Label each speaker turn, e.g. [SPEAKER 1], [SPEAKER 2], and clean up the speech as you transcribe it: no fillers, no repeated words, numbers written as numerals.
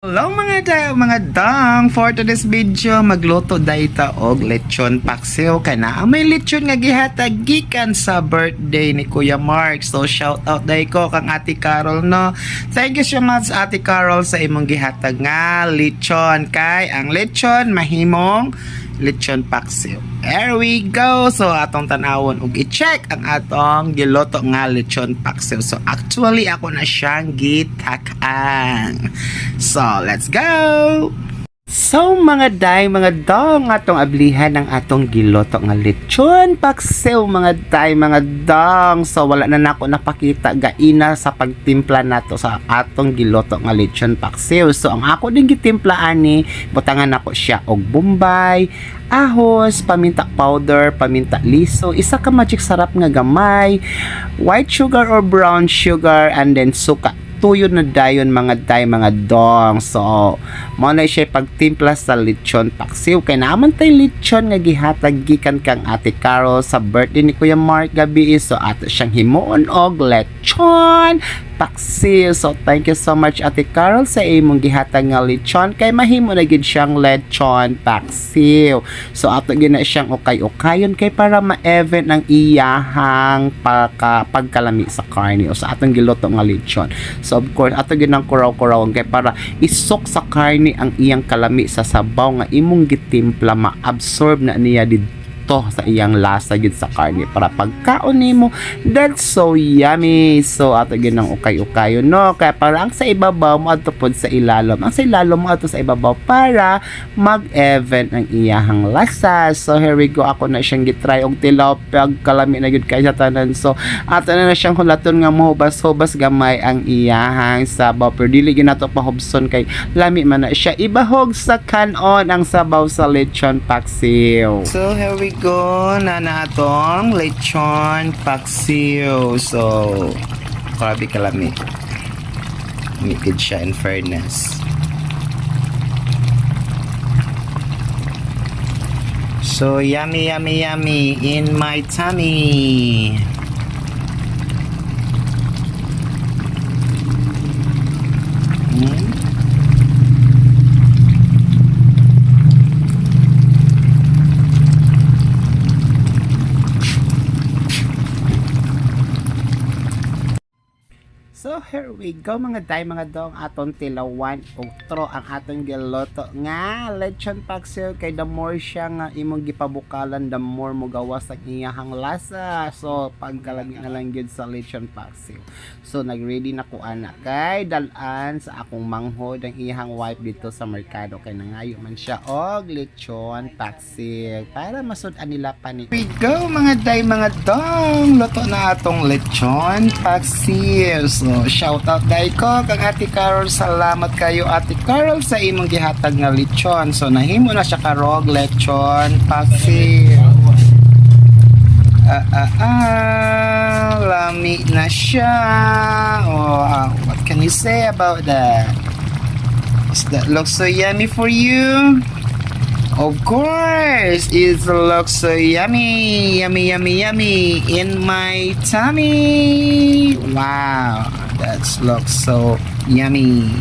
[SPEAKER 1] Hello mga dang, for today's video magluto dayta og lechon paksiw kana may lechon nga gihatag gikan sa birthday ni Kuya Mark. So shout out day ko kang Ate Carol no. Thank you so much Ate Carol sa imong gihatag nga lechon kay ang lechon mahimong lechon paksiw. There we go. So atong tanawon ug i-check ang atong giluto nga lechon paksiw. So actually ako na siyang gitak-ang. So let's go. So mga day, mga dong, atong ablihan ng atong giloto nga lechon paksiw mga day, mga dong. So wala na nako napakita gaina sa pagtimpla nato sa atong giloto nga lechon paksiw. So ang ako din gitimpla ani, butangan nako siya og bombay, ahos, paminta powder, paminta liso, isa ka magic sarap nga gamay, white sugar or brown sugar, and then suka tuyo na dayon mga day, mga dong. So mo na siya pagtimpla sa lechon paksiw kay naman tay lechon nga gihatag gikan kang Ate Carol sa birthday ni Kuya Mark gabi. So ato siyang himuon og lechon paksiw. So thank you so much Ate Carol sa imong gihatag nga lechon kay mahimo na gid siyang lechon paksiw. So ato gina siyang ukay-ukayon kay para ma-even ang iyahang pagkalami sa karne o sa atong giluto nga lechon. So of course ato ginang kuraw-kurawon kay para isok sa karne ang iyang kalami sa sabaw nga imong gitimpla, ma-absorb na niya dito sa iyang lasa gid sa karne para pagkaon nimo that's so yummy. So ato ginang ukay-ukayon no kaya para ang sa ibabaw mo adto pod sa ilalom, ang sa ilalom mo adto sa ibabaw para mag-even ang iyahang lasa. So here we go, ako na siyang gitry og tilaw pagkalami na gid kay sa tanan. So ato na siyang hulaton nga mohubas-hubas gamay ang iyahang sabaw pero dili gyud nato pahubson kay lami man na siya. Ibahog sa kanon ang sabaw sa lechon paksiw. So here we go na natong lechon paksiw. So grabe kalami, mikid siya in fairness. So yummy yummy yummy in my tummy. So here we go mga day, mga dong, atong tilawan og tro ang atong giloto nga lechon paksiw kay the more siya nga imong gipabukalan the more mo gawas ang iyahang lasa. So pagkalami na lang gyud sa lechon paksiw. So nagready na ko ana kay dalan sa akong manghod ang iyahang wife dito sa merkado kay nangayo man siya og lechon paksiw para masud-an nila pa ni. We go mga day, mga dong, luto na atong lechon paksiw. So shout out day ko kang Ate Carol, salamat kayo Ate Carol sa imong gihatag nga lechon. So nahimo na siya karog lechon paksiw. Lami na siya. Oh, what can you say about that? Does that look so yummy for you? Of course, it looks so yummy, yummy, yummy, yummy in my tummy. Wow, that looks so yummy.